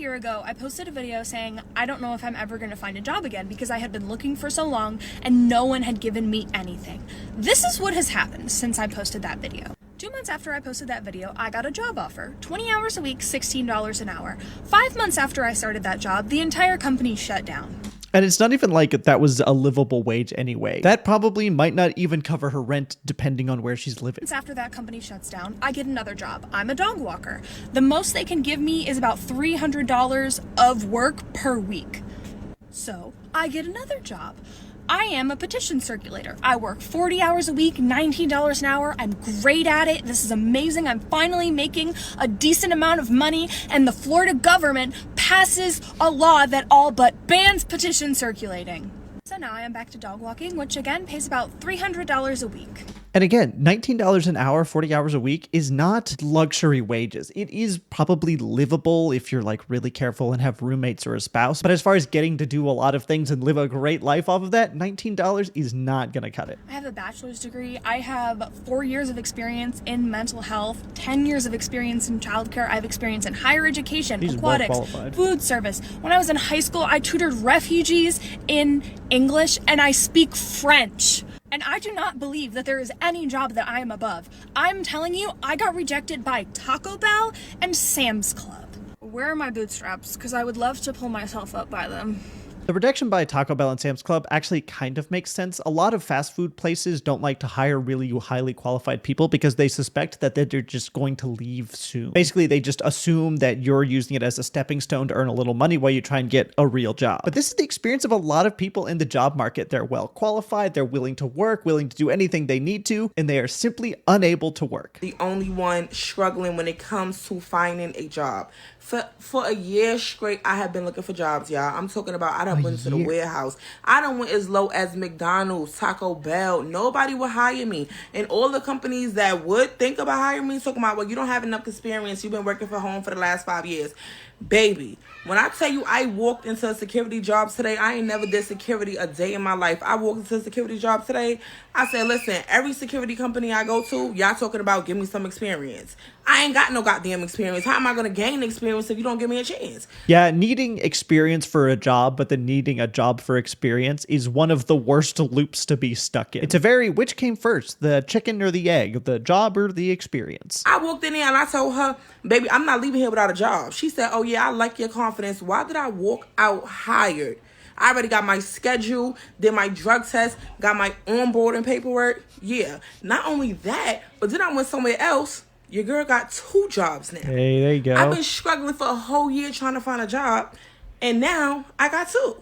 year ago, I posted a video saying I don't know if I'm ever going to find a job again because I had been looking for so long and no one had given me anything. This is what has happened since I posted that video. 2 months after I posted that video, I got a job offer. 20 hours a week, $16 an hour. 5 months after I started that job, the entire company shut down. And it's not even like that was a livable wage anyway. That probably might not even cover her rent depending on where she's living. After that company shuts down, I get another job. I'm a dog walker. The most they can give me is about $300 of work per week. So I get another job. I am a petition circulator. I work 40 hours a week, $19 an hour. I'm great at it. This is amazing. I'm finally making a decent amount of money, and the Florida government passes a law that all but bans petition circulating. So now I am back to dog walking, which again pays about $300 a week. And again, $19 an hour, 40 hours a week is not luxury wages. It is probably livable if you're like really careful and have roommates or a spouse. But as far as getting to do a lot of things and live a great life off of that, $19 is not going to cut it. I have a bachelor's degree. I have 4 years of experience in mental health, 10 years of experience in childcare. I have experience in higher education, aquatics, food service. When I was in high school, I tutored refugees in English, and I speak French. And I do not believe that there is any job that I am above. I'm telling you, I got rejected by Taco Bell and Sam's Club. Where are my bootstraps? Because I would love to pull myself up by them. The rejection by Taco Bell and Sam's Club actually kind of makes sense. A lot of fast food places don't like to hire really highly qualified people because they suspect that they're just going to leave soon. Basically, they just assume that you're using it as a stepping stone to earn a little money while you try and get a real job. But this is the experience of a lot of people in the job market. They're well qualified, they're willing to work, willing to do anything they need to, and they are simply unable to work. The only one struggling when it comes to finding a job. For a year straight, I have been looking for jobs, y'all. I'm talking about I done went to the warehouse. I done went as low as McDonald's, Taco Bell. Nobody would hire me. And all the companies that would think about hiring me, talking about, well, you don't have enough experience. You've been working for home for the last 5 years. Baby, when I tell you I walked into a security job today, I ain't never did security a day in my life. I walked into a security job today. I said, listen, every security company I go to, y'all talking about give me some experience. I ain't got no goddamn experience. How am I going to gain experience if you don't give me a chance? Yeah, needing experience for a job, but then needing a job for experience is one of the worst loops to be stuck in. It's a very, which came first, the chicken or the egg, the job or the experience? I walked in there and I told her, baby, I'm not leaving here without a job. She said, oh yeah, I like your confidence. Why did I walk out hired? I already got my schedule, did my drug test, got my onboarding paperwork. Yeah, not only that, but then I went somewhere else. Your girl got 2 jobs now. Hey, there you go. I've been struggling for a whole year trying to find a job, and now I got 2.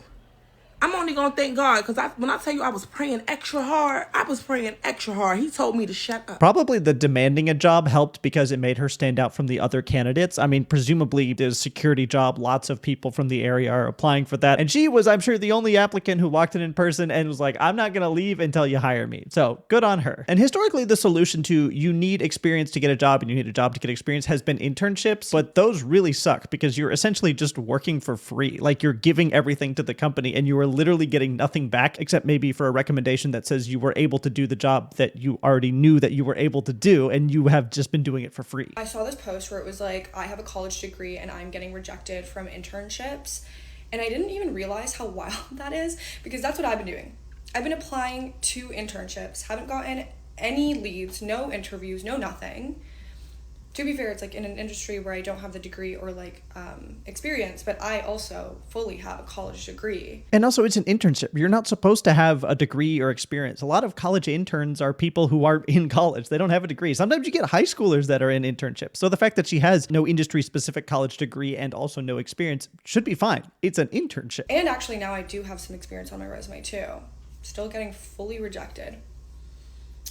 I'm only going to thank God because when I tell you I was praying extra hard, I was praying extra hard. He told me to shut up. Probably the demanding a job helped because it made her stand out from the other candidates. I mean, presumably there's a security job. Lots of people from the area are applying for that. And she was, I'm sure, the only applicant who walked in person and was like, I'm not going to leave until you hire me. So good on her. And historically, the solution to you need experience to get a job and you need a job to get experience has been internships. But those really suck because you're essentially just working for free. Like you're giving everything to the company and you are literally getting nothing back except maybe for a recommendation that says you were able to do the job that you already knew that you were able to do and you have just been doing it for free. I saw this post where it was like, I have a college degree and I'm getting rejected from internships. And I didn't even realize how wild that is because that's what I've been doing. I've been applying to internships, haven't gotten any leads, no interviews, no nothing. To be fair, it's like in an industry where I don't have the degree or like experience, but I also fully have a college degree. And also it's an internship. You're not supposed to have a degree or experience. A lot of college interns are people who are in college. They don't have a degree. Sometimes you get high schoolers that are in internships. So the fact that she has no industry specific college degree and also no experience should be fine. It's an internship. And actually now I do have some experience on my resume too. Still getting fully rejected.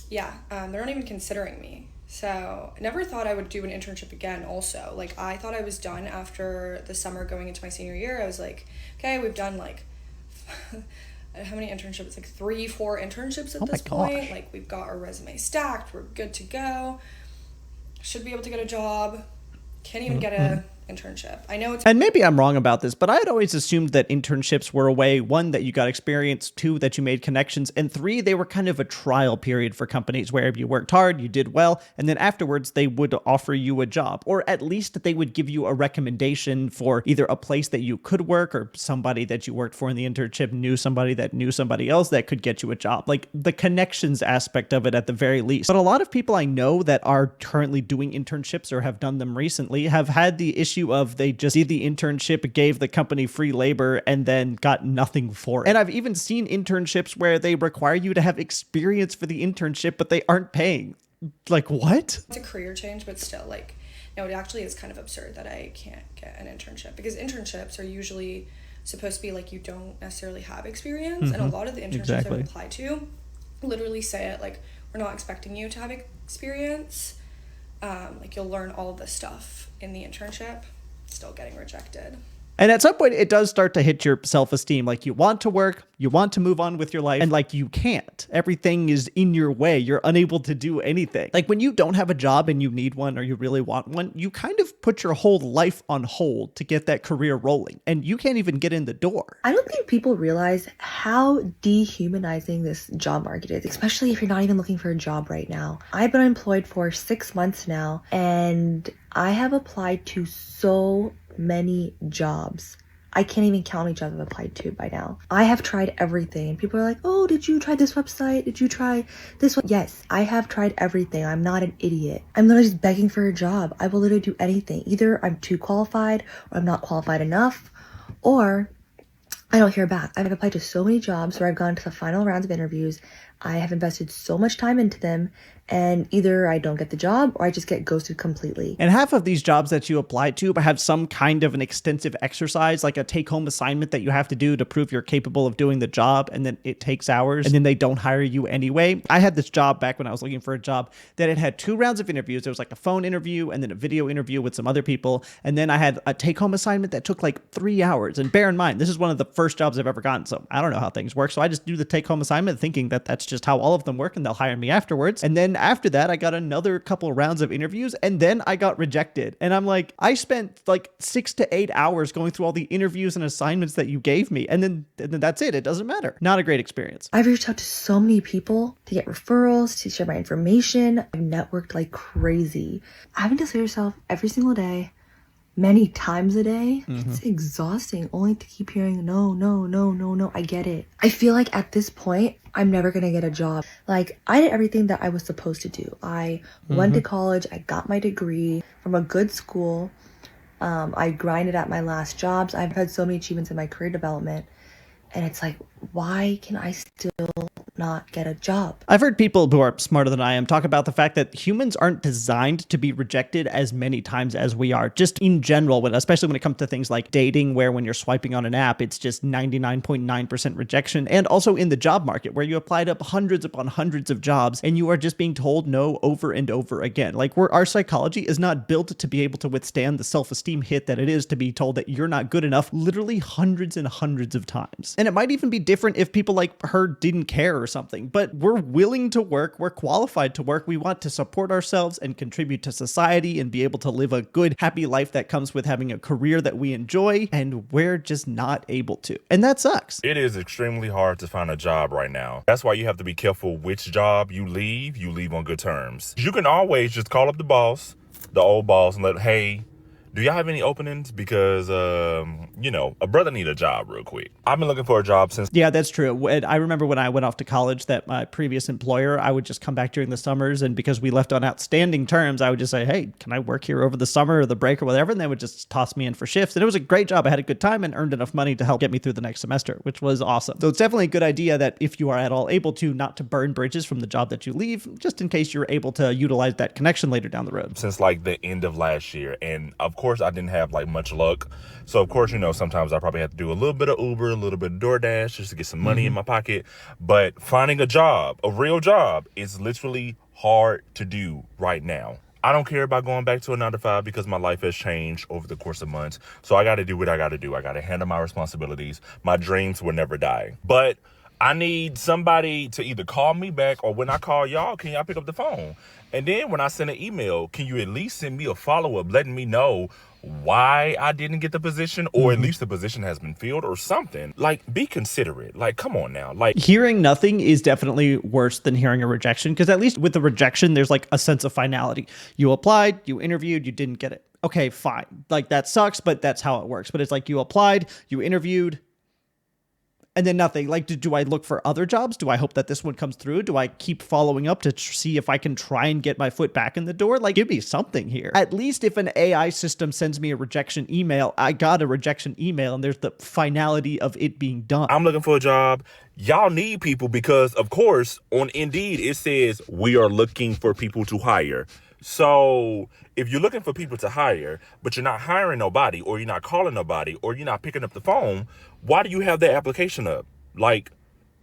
Yeah, they're not even considering me. So never thought I would do an internship again also. Like I thought I was done after the summer going into my senior year. I was like, okay, we've done like, how many internships? Like 3-4 internships at this point. Like we've got our resume stacked. We're good to go. Should be able to get a job. Can't even get internship. I know it's And maybe I'm wrong about this, but I had always assumed that internships were a way, one, that you got experience, two, that you made connections, and three, they were kind of a trial period for companies where you worked hard, you did well, and then afterwards they would offer you a job, or at least they would give you a recommendation for either a place that you could work or somebody that you worked for in the internship knew somebody that knew somebody else that could get you a job. Like the connections aspect of it at the very least. But a lot of people I know that are currently doing internships or have done them recently have had the issue of they just did the internship, gave the company free labor, and then got nothing for it. And I've even seen internships where they require you to have experience for the internship, but they aren't paying. Like, what? it's a career change, but still, like, no, it actually is kind of absurd that I can't get an internship, because internships are usually supposed to be like you don't necessarily have experience, and a lot of the internships I've applied to literally say it like, we're not expecting you to have experience, like you'll learn all of this stuff in the internship. Still getting rejected. And at some point, it does start to hit your self-esteem. Like, you want to work, you want to move on with your life, and like, you can't. Everything is in your way. You're unable to do anything. Like, when you don't have a job and you need one or you really want one, you kind of put your whole life on hold to get that career rolling, and you can't even get in the door. I don't think people realize how dehumanizing this job market is, especially if you're not even looking for a job right now. I've been employed for 6 months now, and I have applied to so many jobs. I can't even count each I've applied to by now. I have tried everything, and people are like, oh, did you try this website? Did you try this one? Yes, I have tried everything. I'm not an idiot. I'm literally just begging for a job. I will literally do anything. Either I'm too qualified, or I'm not qualified enough, or I don't hear back. I've applied to so many jobs where I've gone to the final rounds of interviews. I have invested so much time into them, and either I don't get the job or I just get ghosted completely. And half of these jobs that you apply to have some kind of an extensive exercise, like a take-home assignment that you have to do to prove you're capable of doing the job, and then it takes hours, and then they don't hire you anyway. I had this job back when I was looking for a job that it had 2 rounds of interviews. There was like a phone interview and then a video interview with some other people, and then I had a take-home assignment that took like 3 hours. And bear in mind, this is one of the first jobs I've ever gotten, so I don't know how things work. So I just do the take-home assignment thinking that that's just how all of them work and they'll hire me afterwards. And then after that, I got another couple rounds of interviews, and then I got rejected. And I'm like, I spent like 6 to 8 hours going through all the interviews and assignments that you gave me, and then that's it. It doesn't matter. Not a great experience. I've reached out to so many people to get referrals, to share my information. I've networked like crazy. Having to say yourself every single day, many times a day, it's exhausting only to keep hearing no, no, no, no, no. I get it. I feel like at this point, I'm never gonna get a job. Like, I did everything that I was supposed to do. I went to college, I got my degree from a good school. I grinded at my last jobs. I've had so many achievements in my career development. And it's like, why can I still not get a job? I've heard people who are smarter than I am talk about the fact that humans aren't designed to be rejected as many times as we are, just in general, especially when it comes to things like dating, where when you're swiping on an app, it's just 99.9% rejection. And also in the job market, where you applied up hundreds upon hundreds of jobs and you are just being told no over and over again. Like, our psychology is not built to be able to withstand the self-esteem hit that it is to be told that you're not good enough literally hundreds and hundreds of times. And it might even be different if people like her didn't care or something, but we're willing to work, we're qualified to work, we want to support ourselves and contribute to society and be able to live a good, happy life that comes with having a career that we enjoy, and we're just not able to. And that sucks. It is extremely hard to find a job right now. That's why you have to be careful which job you leave on good terms. You can always just call up the boss, the old boss, and hey, do y'all have any openings? Because, a brother need a job real quick. I've been looking for a job since. Yeah, that's true. I remember when I went off to college that my previous employer, I would just come back during the summers, and because we left on outstanding terms, I would just say, hey, can I work here over the summer or the break or whatever? And they would just toss me in for shifts. And it was a great job. I had a good time and earned enough money to help get me through the next semester, which was awesome. So it's definitely a good idea that if you are at all able to, not to burn bridges from the job that you leave, just in case you're able to utilize that connection later down the road. Since like the end of last year. And of course, I didn't have like much luck. So of course, sometimes I probably have to do a little bit of Uber, a little bit of DoorDash just to get some money in my pocket. But finding a job, a real job, is literally hard to do right now. I don't care about going back to a 9-to-5 because my life has changed over the course of months. So I got to do what I got to do. I got to handle my responsibilities. My dreams will never die. But I need somebody to either call me back, or when I call y'all, can y'all pick up the phone? And then when I send an email, can you at least send me a follow-up letting me know why I didn't get the position, or at least the position has been filled or something? Like, be considerate. Like, come on now. Like, hearing nothing is definitely worse than hearing a rejection, because at least with the rejection, there's like a sense of finality. You applied, you interviewed, you didn't get it. Okay, fine. Like, that sucks, but that's how it works. But it's like, you applied, you interviewed, and then nothing. Like, do I look for other jobs? Do I hope that this one comes through? Do I keep following up to see if I can try and get my foot back in the door? Like, give me something here. At least if an AI system sends me a rejection email, I got a rejection email and there's the finality of it being done. I'm looking for a job. Y'all need people because, of course, on Indeed, it says we are looking for people to hire. So if you're looking for people to hire, but you're not hiring nobody, or you're not calling nobody, or you're not picking up the phone, why do you have that application up? Like,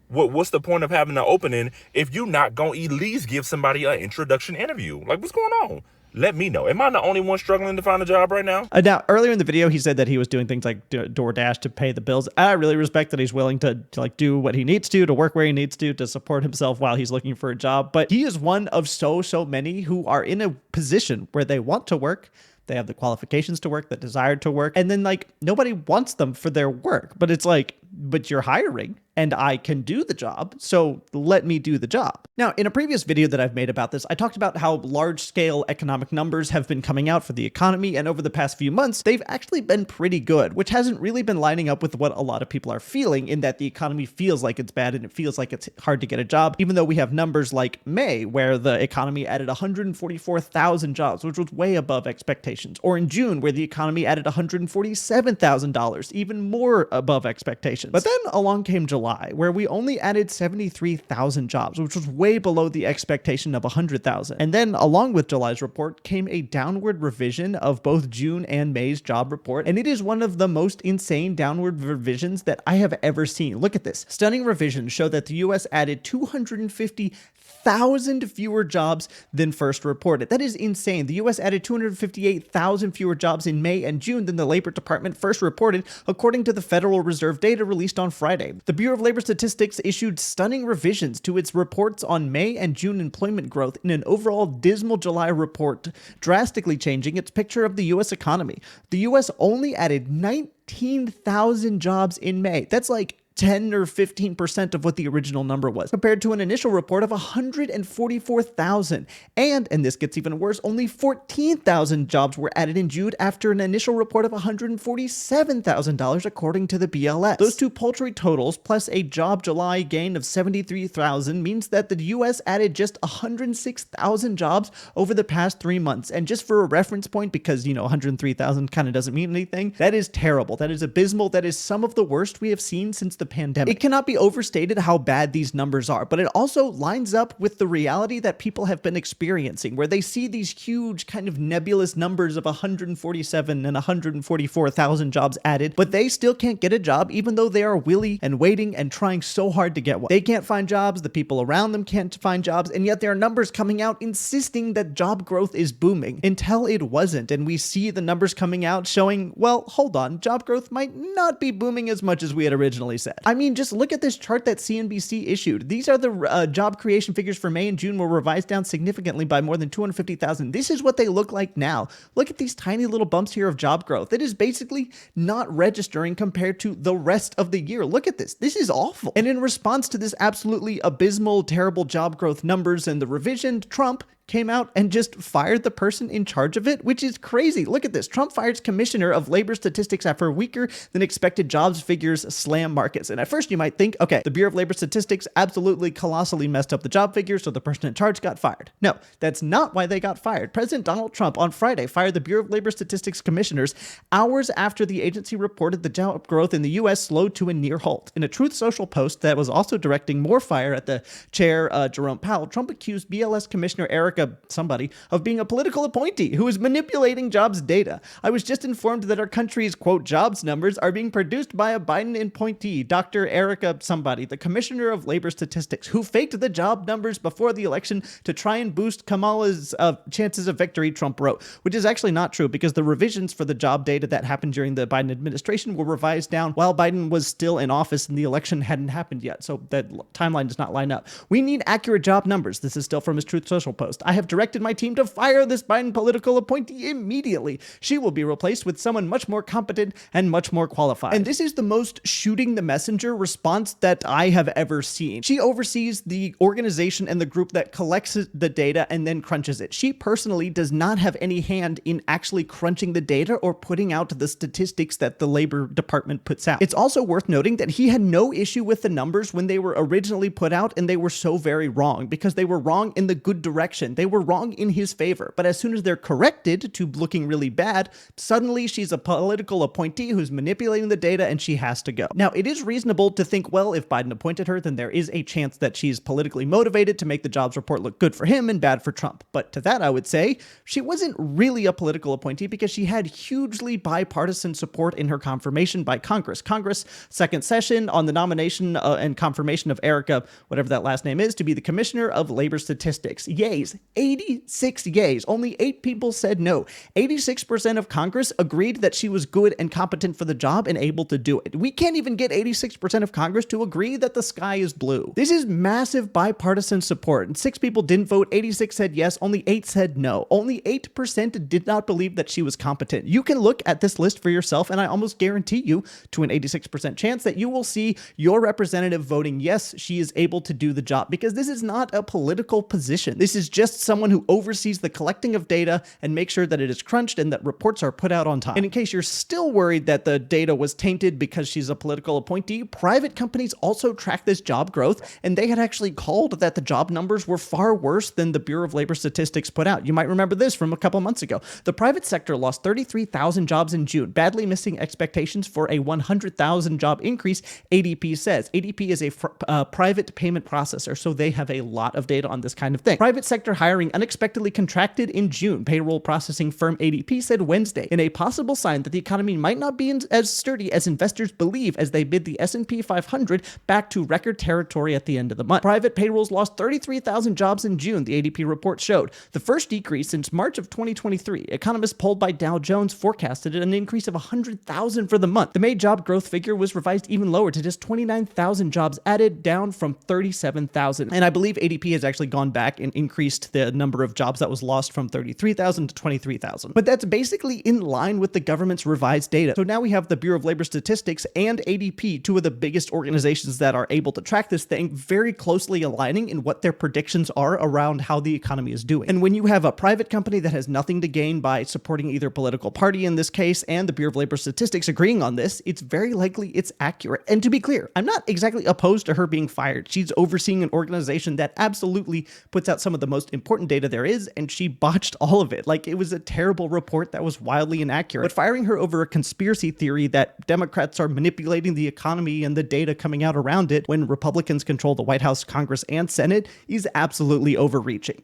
what's the point of having an opening if you're not going to at least give somebody an introduction interview? Like, what's going on? Let me know. Am I the only one struggling to find a job right now? Now, earlier in the video, he said that he was doing things like DoorDash to pay the bills. I really respect that he's willing to like do what he needs to work where he needs to support himself while he's looking for a job. But he is one of so many who are in a position where they want to work. They have the qualifications to work, the desire to work, and then like nobody wants them for their work. But it's like, but you're hiring and I can do the job, so let me do the job. Now, in a previous video that I've made about this, I talked about how large-scale economic numbers have been coming out for the economy, and over the past few months, they've actually been pretty good, which hasn't really been lining up with what a lot of people are feeling, in that the economy feels like it's bad and it feels like it's hard to get a job, even though we have numbers like May, where the economy added 144,000 jobs, which was way above expectations, or in June, where the economy added $147,000, even more above expectations. But then along came July, where we only added 73,000 jobs, which was way below the expectation of 100,000. And then along with July's report came a downward revision of both June and May's job report, and it is one of the most insane downward revisions that I have ever seen. Look at this. Stunning revisions show that the US added 250,000 fewer jobs than first reported. That is insane. The US added 258,000 fewer jobs in May and June than the Labor Department first reported, according to the Federal Reserve data released on Friday. The Bureau of Labor Statistics issued stunning revisions to its reports on May and June employment growth in an overall dismal July report, drastically changing its picture of the US economy. The US only added 19,000 jobs in May. That's like 10 or 15% of what the original number was, compared to an initial report of 144,000. And this gets even worse, only 14,000 jobs were added in June after an initial report of $147,000, according to the BLS. Those two paltry totals, plus a job July gain of 73,000, means that the US added just 106,000 jobs over the past 3 months. And just for a reference point, because, 103,000 kind of doesn't mean anything, that is terrible. That is abysmal. That is some of the worst we have seen since the pandemic. It cannot be overstated how bad these numbers are, but it also lines up with the reality that people have been experiencing, where they see these huge kind of nebulous numbers of 147 and 144,000 jobs added, but they still can't get a job, even though they are willing and waiting and trying so hard to get one. They can't find jobs, the people around them can't find jobs, and yet there are numbers coming out insisting that job growth is booming, until it wasn't, and we see the numbers coming out showing, well, hold on, job growth might not be booming as much as we had originally said. I mean, just look at this chart that CNBC issued. These are the job creation figures for May and June were revised down significantly by more than 250,000. This is what they look like now. Look at these tiny little bumps here of job growth. It is basically not registering compared to the rest of the year. Look at this. This is awful. And in response to this absolutely abysmal, terrible job growth numbers and the revision, Trump came out and just fired the person in charge of it, which is crazy. Look at this. Trump fires commissioner of labor statistics after weaker than expected jobs figures slam markets. And at first you might think, okay, the Bureau of Labor Statistics absolutely colossally messed up the job figures, so the person in charge got fired. No, that's not why they got fired. President Donald Trump on Friday fired the Bureau of Labor Statistics commissioners hours after the agency reported the job growth in the U.S. slowed to a near halt. In a Truth Social post that was also directing more fire at the chair, Jerome Powell, Trump accused BLS Commissioner Eric Erica somebody of being a political appointee who is manipulating jobs data. I was just informed that our country's, quote, jobs numbers are being produced by a Biden appointee, Dr. Erica somebody, the Commissioner of Labor Statistics, who faked the job numbers before the election to try and boost Kamala's chances of victory, Trump wrote, which is actually not true because the revisions for the job data that happened during the Biden administration were revised down while Biden was still in office and the election hadn't happened yet. So that timeline does not line up. We need accurate job numbers. This is still from his Truth Social post. I have directed my team to fire this Biden political appointee immediately. She will be replaced with someone much more competent and much more qualified. And this is the most shooting the messenger response that I have ever seen. She oversees the organization and the group that collects the data and then crunches it. She personally does not have any hand in actually crunching the data or putting out the statistics that the Labor Department puts out. It's also worth noting that he had no issue with the numbers when they were originally put out, and they were so very wrong because they were wrong in the good direction. They were wrong in his favor. But as soon as they're corrected to looking really bad, suddenly she's a political appointee who's manipulating the data and she has to go. Now, it is reasonable to think, well, if Biden appointed her, then there is a chance that she's politically motivated to make the jobs report look good for him and bad for Trump. But to that, I would say she wasn't really a political appointee because she had hugely bipartisan support in her confirmation by Congress. Congress, second session on the nomination and confirmation of Erica, whatever that last name is, to be the Commissioner of Labor Statistics. Yays, 86 yays. Only 8 people said no. 86% of Congress agreed that she was good and competent for the job and able to do it. We can't even get 86% of Congress to agree that the sky is blue. This is massive bipartisan support. And 6 people didn't vote. 86 said yes. Only 8 said no. Only 8% did not believe that she was competent. You can look at this list for yourself, and I almost guarantee you to an 86% chance that you will see your representative voting yes, she is able to do the job, because this is not a political position. This is just someone who oversees the collecting of data and makes sure that it is crunched and that reports are put out on time. And in case you're still worried that the data was tainted because she's a political appointee, private companies also track this job growth, and they had actually called that the job numbers were far worse than the Bureau of Labor Statistics put out. You might remember this from a couple months ago. The private sector lost 33,000 jobs in June, badly missing expectations for a 100,000 job increase, ADP says. ADP is a private payment processor, so they have a lot of data on this kind of thing. Private sector hiring unexpectedly contracted in June, payroll processing firm ADP said Wednesday, in a possible sign that the economy might not be as sturdy as investors believe as they bid the S&P 500 back to record territory at the end of the month. Private payrolls lost 33,000 jobs in June, the ADP report showed, the first decrease since March of 2023. Economists polled by Dow Jones forecasted an increase of 100,000 for the month. The May job growth figure was revised even lower to just 29,000 jobs added, down from 37,000. And I believe ADP has actually gone back and increased the number of jobs that was lost from 33,000 to 23,000. But that's basically in line with the government's revised data. So now we have the Bureau of Labor Statistics and ADP, two of the biggest organizations that are able to track this thing, very closely aligning in what their predictions are around how the economy is doing. And when you have a private company that has nothing to gain by supporting either political party in this case and the Bureau of Labor Statistics agreeing on this, it's very likely it's accurate. And to be clear, I'm not exactly opposed to her being fired. She's overseeing an organization that absolutely puts out some of the most important data there is, and she botched all of it. Like, it was a terrible report that was wildly inaccurate. But firing her over a conspiracy theory that Democrats are manipulating the economy and the data coming out around it when Republicans control the White House, Congress, and Senate is absolutely overreaching.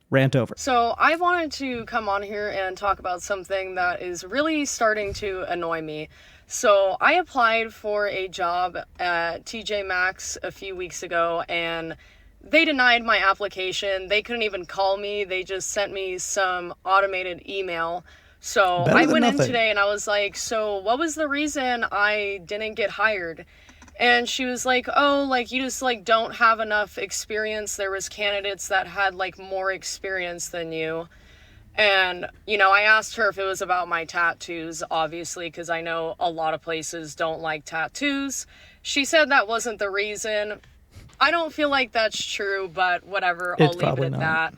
Rant over. So I wanted to come on here and talk about something that is really starting to annoy me. So I applied for a job at TJ Maxx a few weeks ago, and they denied my application. They couldn't even call me. They just sent me some automated email. So I went in today and I was like, so what was the reason I didn't get hired? And she was like, oh, like, you just, like, don't have enough experience. There was candidates that had, like, more experience than you. And, you know, I asked her if it was about my tattoos, obviously, because I know a lot of places don't like tattoos. She said that wasn't the reason. I don't feel like that's true, but whatever, I'll leave it at that.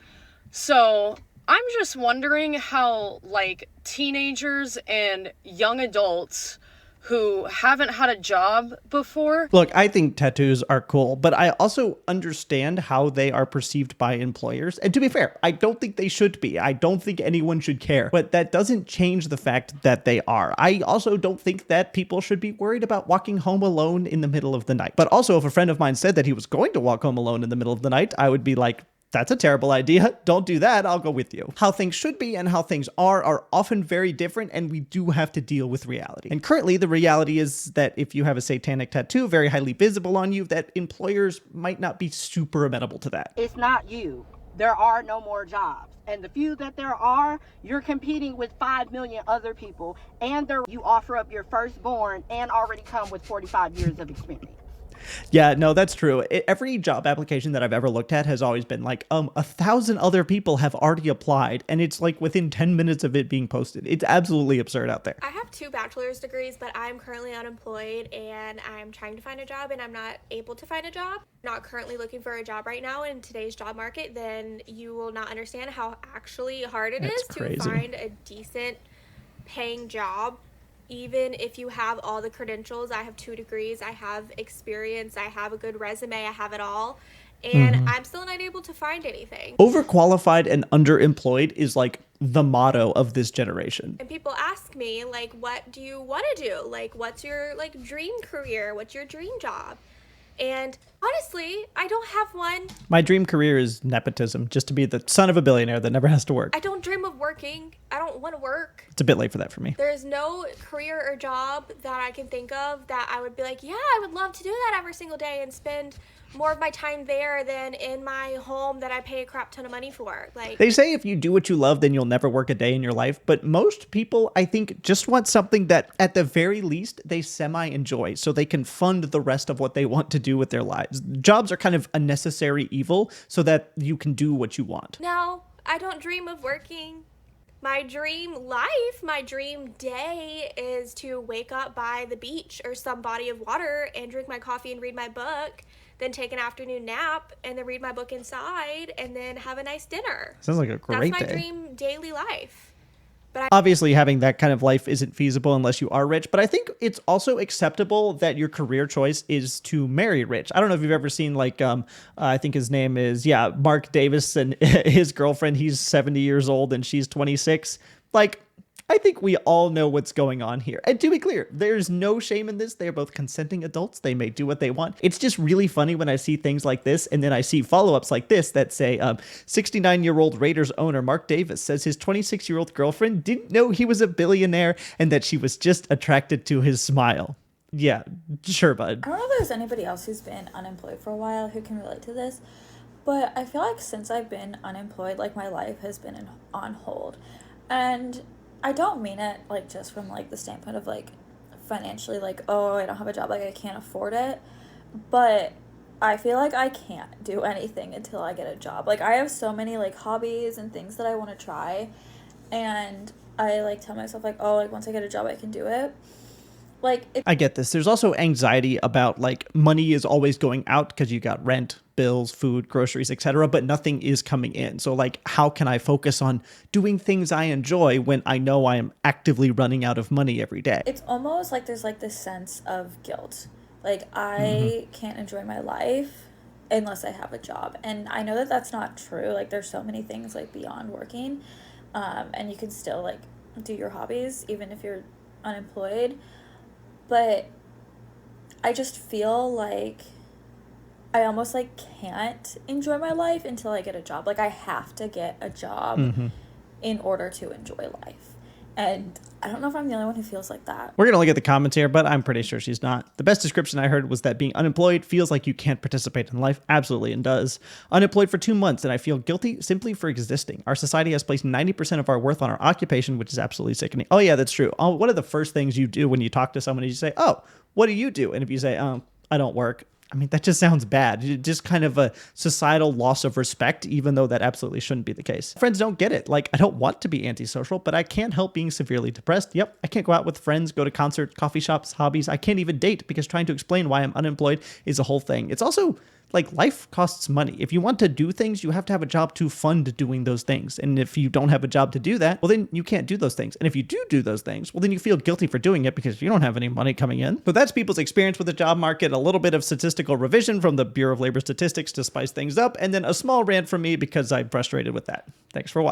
So I'm just wondering how, like, teenagers and young adults who haven't had a job before. Look, I think tattoos are cool, but I also understand how they are perceived by employers. And to be fair, I don't think they should be. I don't think anyone should care, but that doesn't change the fact that they are. I also don't think that people should be worried about walking home alone in the middle of the night. But also, if a friend of mine said that he was going to walk home alone in the middle of the night, I would be like, That's a terrible idea. Don't do that. I'll go with you. How things should be and how things are often very different, and we do have to deal with reality. And currently, the reality is that if you have a satanic tattoo very highly visible on you, that employers might not be super amenable to that. It's not you. There are no more jobs. And the few that there are, you're competing with 5 million other people, and you offer up your firstborn and already come with 45 years of experience. Yeah, no, that's true. Every job application that I've ever looked at has always been like, 1,000 other people have already applied, and it's like within 10 minutes of it being posted. It's absolutely absurd out there. I have 2 bachelor's degrees, but I'm currently unemployed and I'm trying to find a job and I'm not able to find a job. Not currently looking for a job right now in today's job market, then you will not understand how actually hard it is to find a decent paying job. Even if you have all the credentials, I have 2 degrees, I have experience, I have a good resume, I have it all, and I'm still not able to find anything. Overqualified and underemployed is like the motto of this generation. And people ask me, like, what do you want to do? Like, what's your, like, dream career? What's your dream job? And honestly, I don't have one. My dream career is nepotism, just to be the son of a billionaire that never has to work. I don't dream of working. I don't want to work. It's a bit late for that for me. There's no career or job that I can think of that I would be like, yeah, I would love to do that every single day and spend more of my time there than in my home that I pay a crap ton of money for. Like, they say if you do what you love, then you'll never work a day in your life. But most people, I think, just want something that at the very least they semi-enjoy so they can fund the rest of what they want to do with their lives. Jobs are kind of a necessary evil so that you can do what you want. No, I don't dream of working. My dream life, my dream day is to wake up by the beach or some body of water and drink my coffee and read my book, then take an afternoon nap and then read my book inside and then have a nice dinner. Sounds like a great That's my day. dream daily life. Obviously, having that kind of life isn't feasible unless you are rich, but I think it's also acceptable that your career choice is to marry rich. I don't know if you've ever seen, like, I think his name is, Mark Davis and his girlfriend. He's 70 years old and she's 26. Like, I think we all know what's going on here. And to be clear, there's no shame in this. They're both consenting adults. They may do what they want. It's just really funny when I see things like this, and then I see follow-ups like this that say, 69-year-old Raiders owner Mark Davis says his 26-year-old girlfriend didn't know he was a billionaire and that she was just attracted to his smile. Yeah, sure, bud. I don't know if there's anybody else who's been unemployed for a while who can relate to this, but I feel like since I've been unemployed, like, my life has been on hold. And I don't mean it, like, just from, like, the standpoint of, like, financially, like, oh, I don't have a job, like, I can't afford it. But I feel like I can't do anything until I get a job. Like, I have so many, like, hobbies and things that I want to try. And I, like, tell myself, like, oh, like, once I get a job, I can do it. Like, I get this. There's also anxiety about, like, money is always going out because you got rent, bills, food, groceries, etc., but nothing is coming in. So, like, how can I focus on doing things I enjoy when I know I am actively running out of money every day? It's almost like there's, like, this sense of guilt. Like, I can't enjoy my life unless I have a job. And I know that that's not true. Like, there's so many things, like, beyond working. And you can still, like, do your hobbies even if you're unemployed. But I just feel like I almost, like, can't enjoy my life until I get a job. Like, I have to get a job in order to enjoy life. And I don't know if I'm the only one who feels like that. We're going to look at the comments here, but I'm pretty sure she's not. The best description I heard was that being unemployed feels like you can't participate in life. Absolutely, and does. Unemployed for 2 months, and I feel guilty simply for existing. Our society has placed 90% of our worth on our occupation, which is absolutely sickening. Oh, yeah, that's true. One of the first things you do when you talk to someone is you say, oh, what do you do? And if you say, I don't work, I mean, that just sounds bad. Just kind of a societal loss of respect, even though that absolutely shouldn't be the case. Friends don't get it. Like, I don't want to be antisocial, but I can't help being severely depressed. Yep, I can't go out with friends, go to concerts, coffee shops, hobbies. I can't even date because trying to explain why I'm unemployed is a whole thing. It's also, like, life costs money. If you want to do things, you have to have a job to fund doing those things. And if you don't have a job to do that, well, then you can't do those things. And if you do those things, well, then you feel guilty for doing it because you don't have any money coming in. So that's people's experience with the job market, a little bit of statistical revision from the Bureau of Labor Statistics to spice things up, and then a small rant from me because I'm frustrated with that. Thanks for watching.